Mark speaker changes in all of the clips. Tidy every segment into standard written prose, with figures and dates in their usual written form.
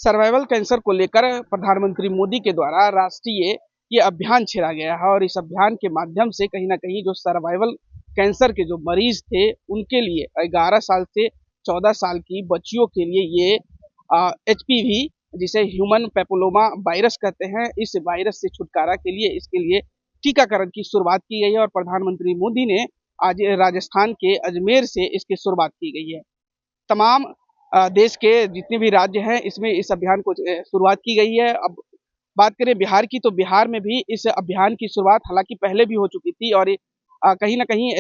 Speaker 1: Survival cancer को लेकर प्रधानमंत्री मोदी के द्वारा राष्ट्रीय ये अभियान छेड़ा गया है और इस अभियान के माध्यम से कहीं ना कहीं जो सर्वाइवल कैंसर के जो मरीज थे उनके लिए 11 साल से 14 साल की बच्चियों के लिए ये HPV जिसे ह्यूमन पेपिलोमा वायरस कहते हैं, इस वायरस से छुटकारा के लिए इसके लिए टीकाकरण की शुरुआत की गई है और प्रधानमंत्री मोदी ने आज राजस्थान के अजमेर से इसकी शुरुआत की गई है। तमाम देश के जितने भी राज्य हैं इसमें इस अभियान को शुरुआत की गई है। अब बात करें बिहार की, तो बिहार में भी इस अभियान की शुरुआत हालांकि पहले भी हो चुकी थी और कहीं ना कहीं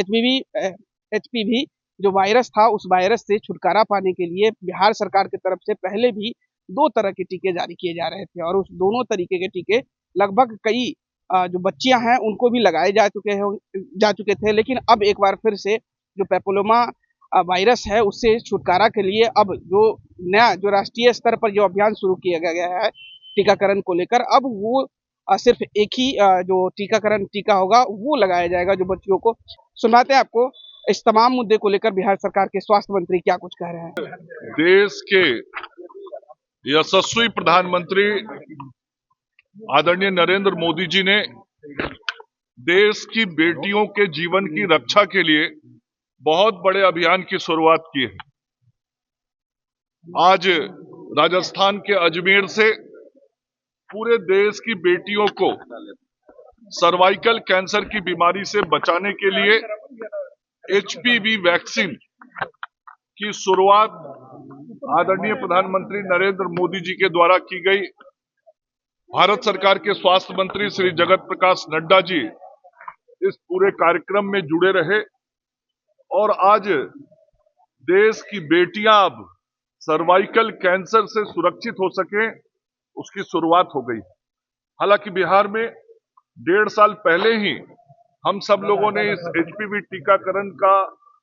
Speaker 1: HPV जो वायरस था उस वायरस से छुटकारा पाने के लिए बिहार सरकार की तरफ से पहले भी 2 तरह के टीके जारी किए जा रहे थे और उस दोनों तरीके के टीके लगभग कई जो बच्चियां हैं उनको भी लगाए जा चुके थे, लेकिन अब एक बार फिर से जो पेपिलोमा वायरस है उससे छुटकारा के लिए अब जो नया जो राष्ट्रीय स्तर पर जो अभियान शुरू किया गया है टीकाकरण को लेकर, अब वो सिर्फ एक ही जो टीका होगा वो लगाया जाएगा जो बच्चियों को। सुनाते हैं आपको इस तमाम मुद्दे को लेकर बिहार सरकार के स्वास्थ्य मंत्री क्या कुछ कह रहे हैं।
Speaker 2: देश के यशस्वी प्रधानमंत्री आदरणीय नरेंद्र मोदी जी ने देश की बेटियों के जीवन की रक्षा के लिए बहुत बड़े अभियान की शुरुआत की है। आज राजस्थान के अजमेर से पूरे देश की बेटियों को सर्वाइकल कैंसर की बीमारी से बचाने के लिए HPV वैक्सीन की शुरुआत आदरणीय प्रधानमंत्री नरेंद्र मोदी जी के द्वारा की गई। भारत सरकार के स्वास्थ्य मंत्री श्री जगत प्रकाश नड्डा जी इस पूरे कार्यक्रम में जुड़े रहे और आज देश की बेटियां अब सर्वाइकल कैंसर से सुरक्षित हो सके उसकी शुरुआत हो गई। हालांकि बिहार में 1.5 साल पहले ही हम सब लोगों ने इस HPV टीकाकरण का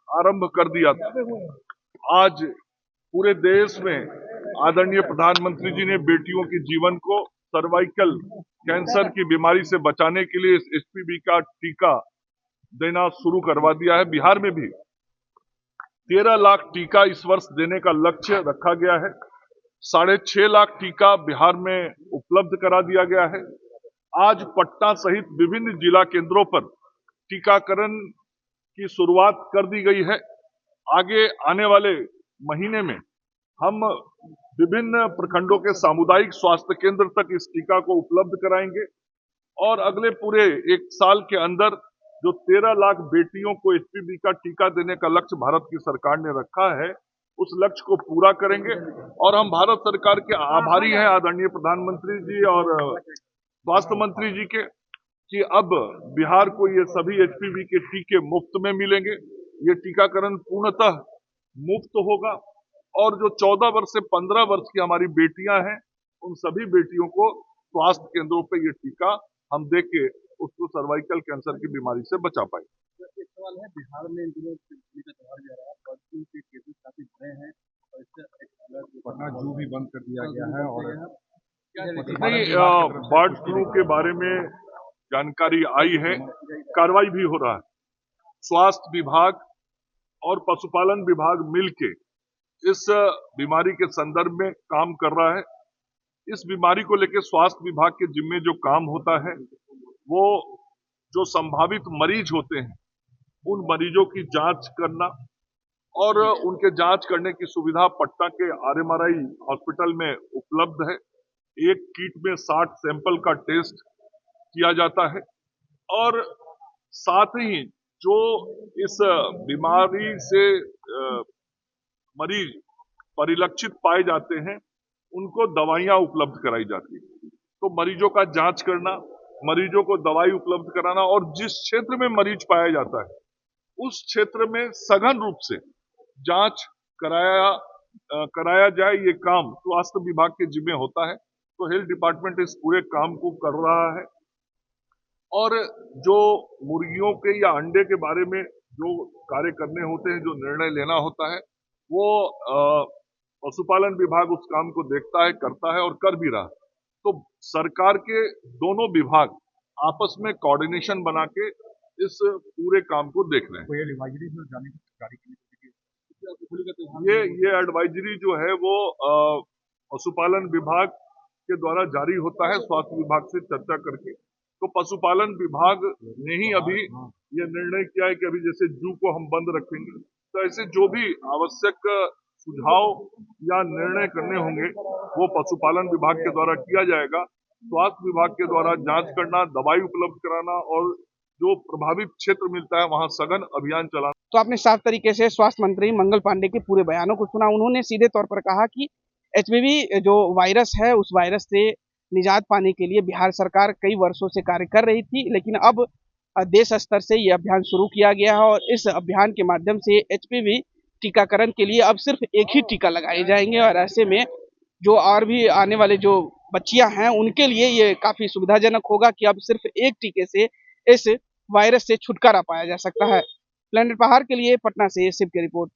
Speaker 2: आरंभ कर दिया था। आज पूरे देश में आदरणीय प्रधानमंत्री जी ने बेटियों के जीवन को सर्वाइकल कैंसर की बीमारी से बचाने के लिए इस HPV का टीका देना शुरू करवा दिया है। बिहार में भी 13 लाख टीका इस वर्ष देने का लक्ष्य रखा गया है। 6.5 लाख टीका बिहार में उपलब्ध करा दिया गया है। आज पटना सहित विभिन्न जिला केंद्रों पर टीकाकरण की शुरुआत कर दी गई है। आगे आने वाले महीने में हम विभिन्न प्रखंडों के सामुदायिक स्वास्थ्य केंद्र तक इस टीका को उपलब्ध कराएंगे और अगले पूरे 1 साल के अंदर जो 13 लाख बेटियों को HPV का टीका देने का लक्ष्य भारत की सरकार ने रखा है उस लक्ष्य को पूरा करेंगे। और हम भारत सरकार के आभारी हैं आदरणीय प्रधानमंत्री जी और स्वास्थ्य मंत्री जी के कि अब बिहार को ये सभी HPV के टीके मुफ्त में मिलेंगे। ये टीकाकरण पूर्णतः मुफ्त होगा और जो 14 वर्ष से 15 वर्ष की हमारी बेटियां हैं उन सभी बेटियों को स्वास्थ्य केंद्रों पे ये टीका हम दे के उसको सर्वाइकल कैंसर की बीमारी से बचा पाए।
Speaker 3: एक सवाल है, बिहार में इन दिनों का त्योहार जा रहा है, बर्ड फ्लू के केसेस काफी बढ़े हैं और इससे
Speaker 4: पटना जू भी बंद कर दिया गया है और
Speaker 2: नहीं, बर्ड फ्लू के बारे में जानकारी आई है, कार्रवाई भी हो रहा है। स्वास्थ्य विभाग और पशुपालन विभाग मिलके इस बीमारी के संदर्भ में काम कर रहा है। इस बीमारी को लेकर स्वास्थ्य विभाग के जिम्मे जो काम होता है वो जो संभावित मरीज होते हैं उन मरीजों की जांच करना और उनके जांच करने की सुविधा पटना के RMRI हॉस्पिटल में उपलब्ध है। एक किट में 60 सैंपल का टेस्ट किया जाता है और साथ ही जो इस बीमारी से मरीज परिलक्षित पाए जाते हैं उनको दवाइयां उपलब्ध कराई जाती है। तो मरीजों का जांच करना, मरीजों को दवाई उपलब्ध कराना और जिस क्षेत्र में मरीज पाया जाता है उस क्षेत्र में सघन रूप से जांच कराया जाए, ये काम स्वास्थ्य विभाग के जिम्मे होता है। तो हेल्थ डिपार्टमेंट इस पूरे काम को कर रहा है और जो मुर्गियों के या अंडे के बारे में जो कार्य करने होते हैं, जो निर्णय लेना होता है, वो पशुपालन विभाग उस काम को देखता है, करता है और कर भी रहा है। तो सरकार के दोनों विभाग आपस में कोऑर्डिनेशन बना के इस पूरे काम को देख रहे हैं। ये एडवाइजरी जो है वो पशुपालन विभाग के द्वारा जारी होता है स्वास्थ्य विभाग से चर्चा करके। तो पशुपालन विभाग ने ही अभी ये निर्णय किया है कि अभी जैसे जू को हम बंद रखेंगे, तो ऐसे जो भी आवश्यक सुझाव या निर्णय करने होंगे वो पशुपालन विभाग के द्वारा किया जाएगा। स्वास्थ्य विभाग के द्वारा जांच करना, दवाई उपलब्ध कराना और जो प्रभावित क्षेत्र मिलता है वहां सघन अभियान चलाना।
Speaker 1: तो आपने साफ तरीके से स्वास्थ्य मंत्री मंगल पांडे के पूरे बयानों को सुना। उन्होंने सीधे तौर पर कहा कि एचपीवी जो वायरस है उस वायरस से निजात पाने के लिए बिहार सरकार कई वर्षों से कार्य कर रही थी, लेकिन अब देश स्तर से ये अभियान शुरू किया गया है और इस अभियान के माध्यम से एचपीवी टीकाकरण के लिए अब सिर्फ एक ही टीका लगाए जाएंगे और ऐसे में जो और भी आने वाले जो बच्चियां हैं उनके लिए ये काफी सुविधाजनक होगा कि अब सिर्फ एक टीके से इस वायरस से छुटकारा पाया जा सकता है। प्लेनेट पहाड़ के लिए पटना से शिव की रिपोर्ट।